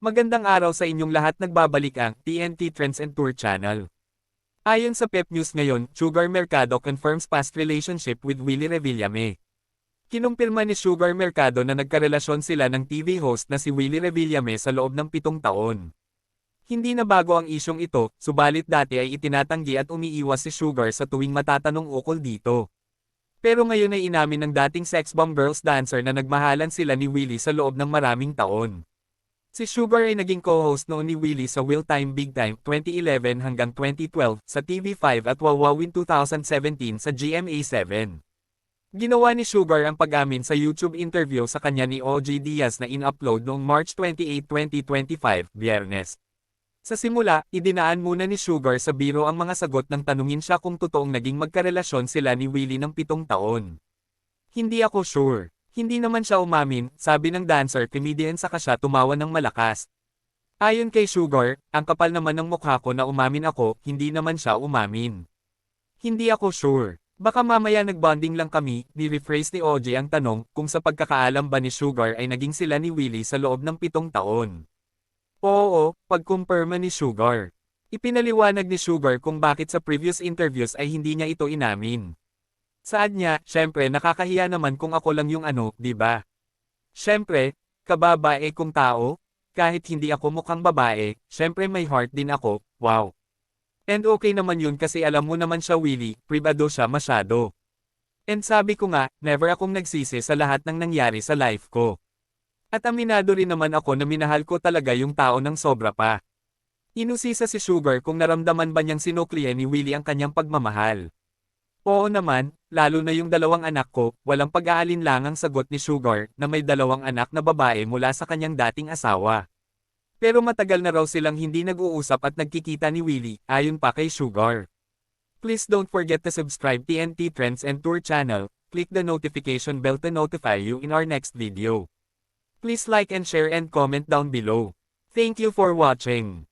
Magandang araw sa inyong lahat, nagbabalik ang TNT Trends and Tour Channel. Ayon sa Pep News ngayon, Sugar Mercado confirms past relationship with Willie Revillame. Kinumpirma ni Sugar Mercado na nagkarelasyon sila ng TV host na si Willie Revillame sa loob ng 7 taon. Hindi na bago ang isyong ito, subalit dati ay itinatanggi at umiiwas si Sugar sa tuwing matatanong ukol dito. Pero ngayon ay inamin ng dating sex bomb girls dancer na nagmahalan sila ni Willie sa loob ng maraming taon. Si Sugar ay naging co-host noon ni Willie sa Will Time Big Time 2011 hanggang 2012 sa TV5 at Wawawin 2017 sa GMA7. Ginawa ni Sugar ang pag-amin sa YouTube interview sa kanya ni OG Diaz na in-upload noong March 28, 2025, Biyernes. Sa simula, idinaan muna ni Sugar sa biro ang mga sagot nang tanungin siya kung totoong naging magkarelasyon sila ni Willie ng 7 taon. Hindi ako sure. Hindi naman siya umamin, sabi ng dancer, comedian, saka siya tumawa ng malakas. Ayon kay Sugar, ang kapal naman ng mukha ko na umamin ako, hindi naman siya umamin. Hindi ako sure. Baka mamaya nagbonding lang kami, ni-rephrase ni OJ ang tanong kung sa pagkakaalam ba ni Sugar ay naging sila ni Willie sa loob ng 7 taon. Oo, pagkumpirma ni Sugar. Ipinaliwanag ni Sugar kung bakit sa previous interviews ay hindi niya ito inamin. Saad niya, syempre nakakahiya naman kung ako lang yung di ba? Syempre, kababae kong tao, kahit hindi ako mukhang babae, syempre may heart din ako, wow. And okay naman yun kasi alam mo naman siya Willie, pribado siya masyado. And sabi ko nga, never akong nagsisi sa lahat ng nangyari sa life ko. At aminado rin naman ako na minahal ko talaga yung tao ng sobra pa. Inusisa si Sugar kung naramdaman ba niyang sinuklian ni Willie ang kanyang pagmamahal. Oo naman, lalo na yung 2 anak ko, walang pag-aalinlangang sagot ni Sugar na may 2 anak na babae mula sa kanyang dating asawa. Pero matagal na raw silang hindi nag-uusap at nagkikita ni Willie, ayon pa kay Sugar. Please don't forget to subscribe TNT Trends and Tour channel, click the notification bell to notify you in our next video. Please like and share and comment down below. Thank you for watching.